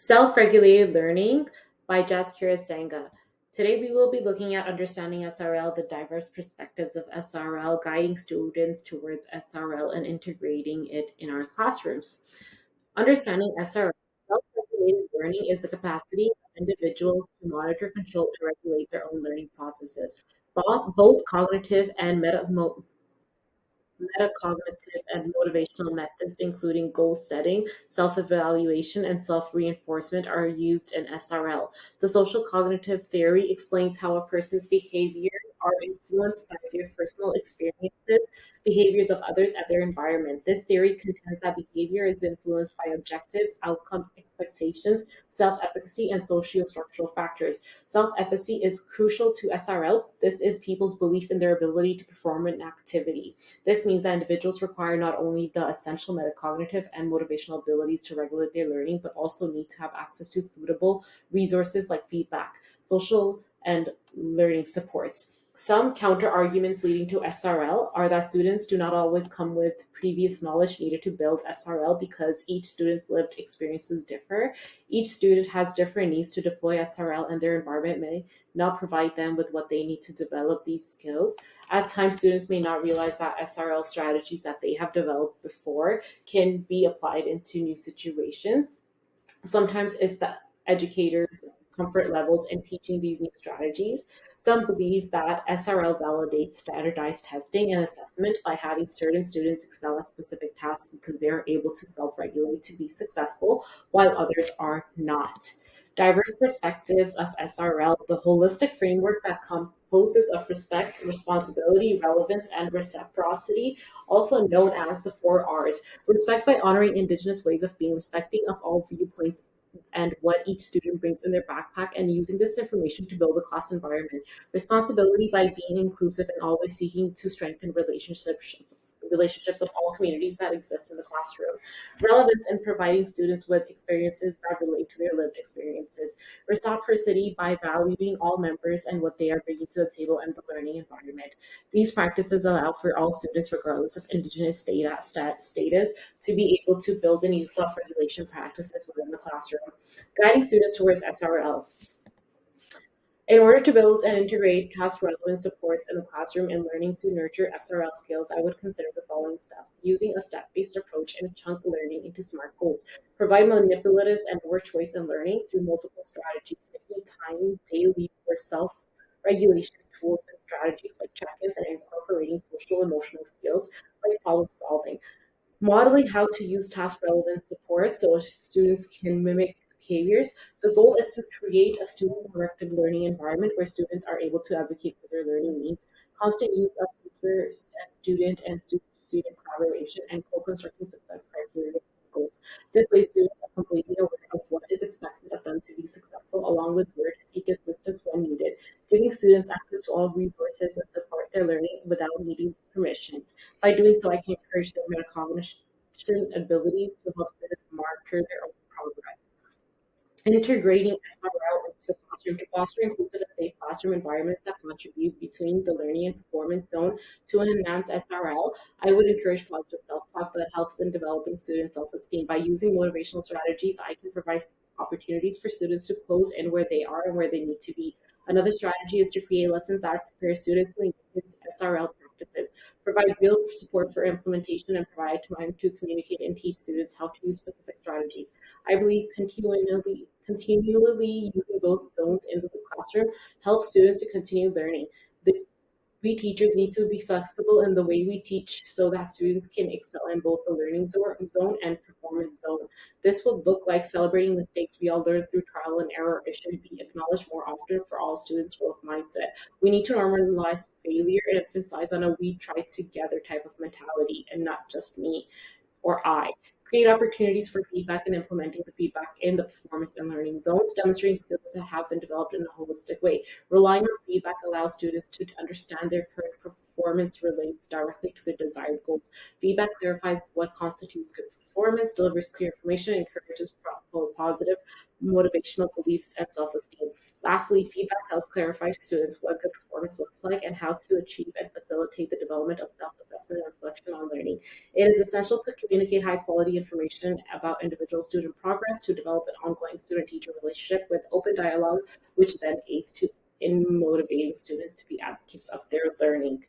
Self-Regulated Learning by Jaskirat Sangha. Today we will be looking at understanding SRL, the diverse perspectives of SRL, guiding students towards SRL and integrating it in our classrooms. Understanding SRL, self-regulated learning is the capacity of individuals to monitor, control, and regulate their own learning processes, both cognitive and metacognitive and motivational methods, including goal setting, self evaluation, and self reinforcement, are used in SRL. The social cognitive theory explains how a person's behaviors are influenced by their personal experiences, behaviors of others, and their environment. This theory contends that behavior is influenced by objectives, outcome expectations, self efficacy, and socio-structural factors. Self-efficacy is crucial to SRL. This is people's belief in their ability to perform an activity. This means that individuals require not only the essential metacognitive and motivational abilities to regulate their learning, but also need to have access to suitable resources like feedback, social, and learning supports. Some counter arguments leading to SRL are that students do not always come with previous knowledge needed to build SRL because each student's lived experiences differ. Each student has different needs to deploy SRL, and their environment may not provide them with what they need to develop these skills. At times, students may not realize that SRL strategies that they have developed before can be applied into new situations. Sometimes it's the educators' comfort levels in teaching these new strategies. Some believe that SRL validates standardized testing and assessment by having certain students excel at specific tasks because they are able to self regulate to be successful, while others are not. Diverse perspectives of SRL, the holistic framework that composes of respect, responsibility, relevance, and reciprocity, also known as the four R's. Respect by honoring Indigenous ways of being, respecting of all viewpoints and what each student brings in their backpack, and using this information to build a class environment. Responsibility by being inclusive and always seeking to strengthen relationships of all communities that exist in the classroom. Relevance in providing students with experiences that relate to their lived experiences. Reciprocity by valuing all members and what they are bringing to the table and the learning environment. These practices allow for all students, regardless of Indigenous status, to be able to build and use self-regulation practices within the classroom. Guiding students towards SRL. In order to build and integrate task-relevant supports in the classroom and learning to nurture SRL skills, I would consider the following steps. Using a step-based approach and chunk learning into SMART goals. Provide manipulatives and more choice in learning through multiple strategies, making time daily for self-regulation tools and strategies like check-ins, and incorporating social emotional skills like problem solving. Modeling how to use task relevant support so students can mimic behaviors. The goal is to create a student directed learning environment where students are able to advocate for their learning needs. Constant use of teachers and student collaboration, and co-constructing success criteria goals. This way, students are completely aware of what is expected of them to be successful, along with where to seek assistance when needed, giving students access to all resources and support their learning without needing permission. By doing so, I can encourage their metacognition abilities to help students monitor their own progress. Integrating SRL into the classroom to foster inclusive and safe classroom environments that contribute between the learning and performance zone to enhance SRL. I would encourage positive self-talk that helps in developing student self-esteem. By using motivational strategies, I can provide opportunities for students to close in where they are and where they need to be. Another strategy is to create lessons that prepare students to engage SRL practices, provide real support for implementation, and provide time to communicate and teach students how to use specific strategies. I believe continually using both zones in the classroom helps students to continue learning. The, we teachers need to be flexible in the way we teach so that students can excel in both the learning zone and performance zone. This would look like celebrating mistakes we all learn through trial and error. It should be acknowledged more often for all students' growth mindset. We need to normalize failure and emphasize on a we try together type of mentality and not just me or I. Create opportunities for feedback and implementing the feedback in the performance and learning zones, demonstrating skills that have been developed in a holistic way. Relying on feedback allows students to understand their current performance relates directly to their desired goals. Feedback clarifies what constitutes good performance, delivers clear information, and encourages positive motivational beliefs and self-esteem. Lastly, feedback helps clarify to students what good performance looks like and how to achieve and facilitate the development of self-assessment and reflection on learning. It is essential to communicate high-quality information about individual student progress to develop an ongoing student-teacher relationship with open dialogue, which then aids to in motivating students to be advocates of their learning.